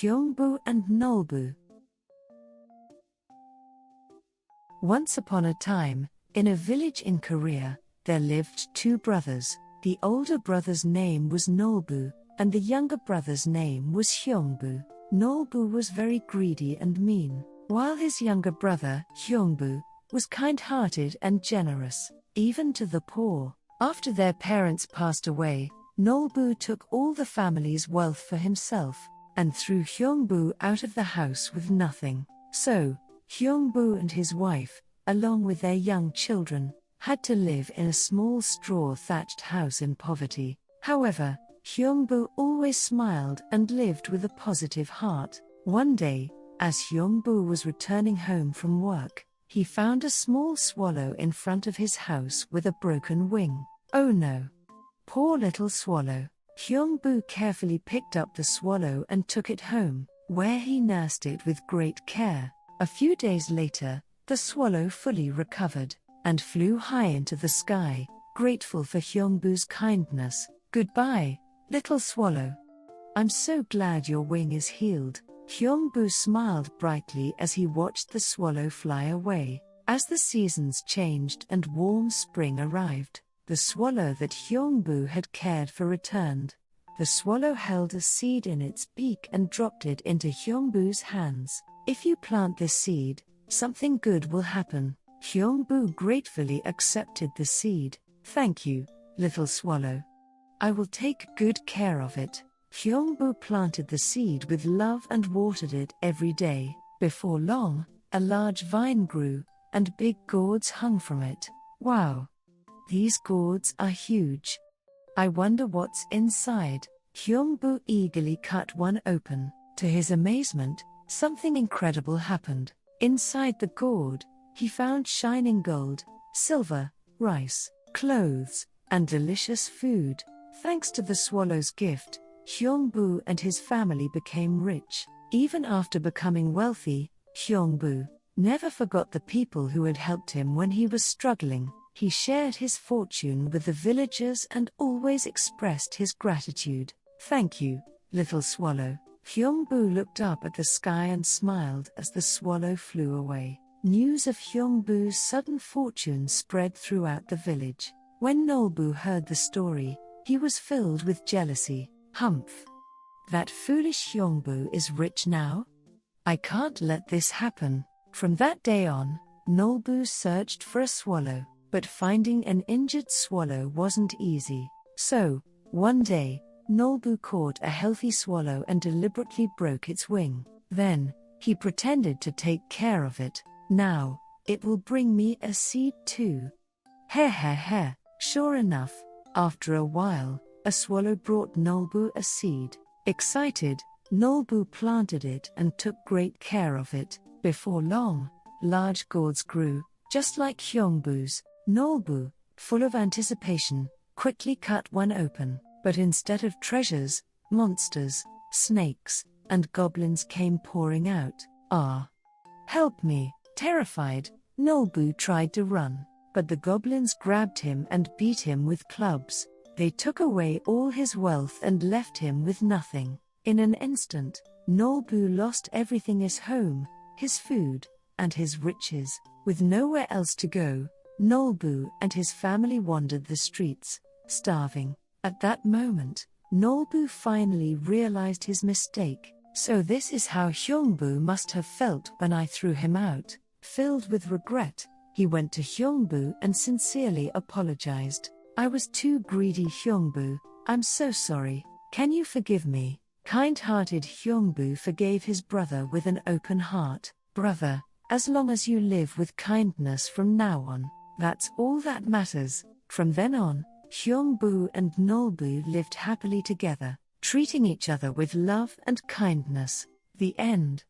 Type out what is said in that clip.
Heungbu and Nolbu. Once upon a time, in a village in Korea, there lived two brothers. The older brother's name was Nolbu, and the younger brother's name was Heungbu. Nolbu was very greedy and mean, while his younger brother, Heungbu, was kind-hearted and generous, even to the poor. After their parents passed away, Nolbu took all the family's wealth for himself, and threw Heungbu out of the house with nothing. So, Heungbu and his wife, along with their young children, had to live in a small straw-thatched house in poverty. However, Heungbu always smiled and lived with a positive heart. One day, as Heungbu was returning home from work, he found a small swallow in front of his house with a broken wing. Oh no! Poor little swallow! Heungbu carefully picked up the swallow and took it home, where he nursed it with great care. A few days later, the swallow fully recovered, and flew high into the sky, grateful for Heungbu's kindness. "Goodbye, little swallow. I'm so glad your wing is healed." Heungbu smiled brightly as he watched the swallow fly away. As the seasons changed and warm spring arrived, the swallow that Heungbu had cared for returned. The swallow held a seed in its beak and dropped it into Heungbu's hands. "If you plant this seed, something good will happen." Heungbu gratefully accepted the seed. "Thank you, little swallow. I will take good care of it." Heungbu planted the seed with love and watered it every day. Before long, a large vine grew, and big gourds hung from it. "Wow! These gourds are huge. I wonder what's inside." Heungbu eagerly cut one open. To his amazement, something incredible happened. Inside the gourd, he found shining gold, silver, rice, clothes, and delicious food. Thanks to the swallow's gift, Heungbu and his family became rich. Even after becoming wealthy, Heungbu never forgot the people who had helped him when he was struggling. He shared his fortune with the villagers and always expressed his gratitude. "Thank you, little swallow." Heungbu looked up at the sky and smiled as the swallow flew away. News of Heungbu's sudden fortune spread throughout the village. When Nolbu heard the story, he was filled with jealousy. "Humph! That foolish Heungbu is rich now? I can't let this happen." From that day on, Nolbu searched for a swallow, but finding an injured swallow wasn't easy. So, one day, Nolbu caught a healthy swallow and deliberately broke its wing. Then, he pretended to take care of it. "Now, it will bring me a seed too." Heh. Sure enough, after a while, a swallow brought Nolbu a seed. Excited, Nolbu planted it and took great care of it. Before long, large gourds grew, just like Heungbu's. Nolbu, full of anticipation, quickly cut one open, but instead of treasures, monsters, snakes, and goblins came pouring out. "Ah! Help me!" Terrified, Nolbu tried to run, but the goblins grabbed him and beat him with clubs. They took away all his wealth and left him with nothing. In an instant, Nolbu lost everything: his home, his food, and his riches. With nowhere else to go, Nolbu and his family wandered the streets, starving. At that moment, Nolbu finally realized his mistake. "So this is how Heungbu must have felt when I threw him out." Filled with regret, he went to Heungbu and sincerely apologized. "I was too greedy, Heungbu. I'm so sorry. Can you forgive me?" Kind-hearted Heungbu forgave his brother with an open heart. "Brother, as long as you live with kindness from now on, that's all that matters." From then on, Heungbu and Nolbu lived happily together, treating each other with love and kindness. The end.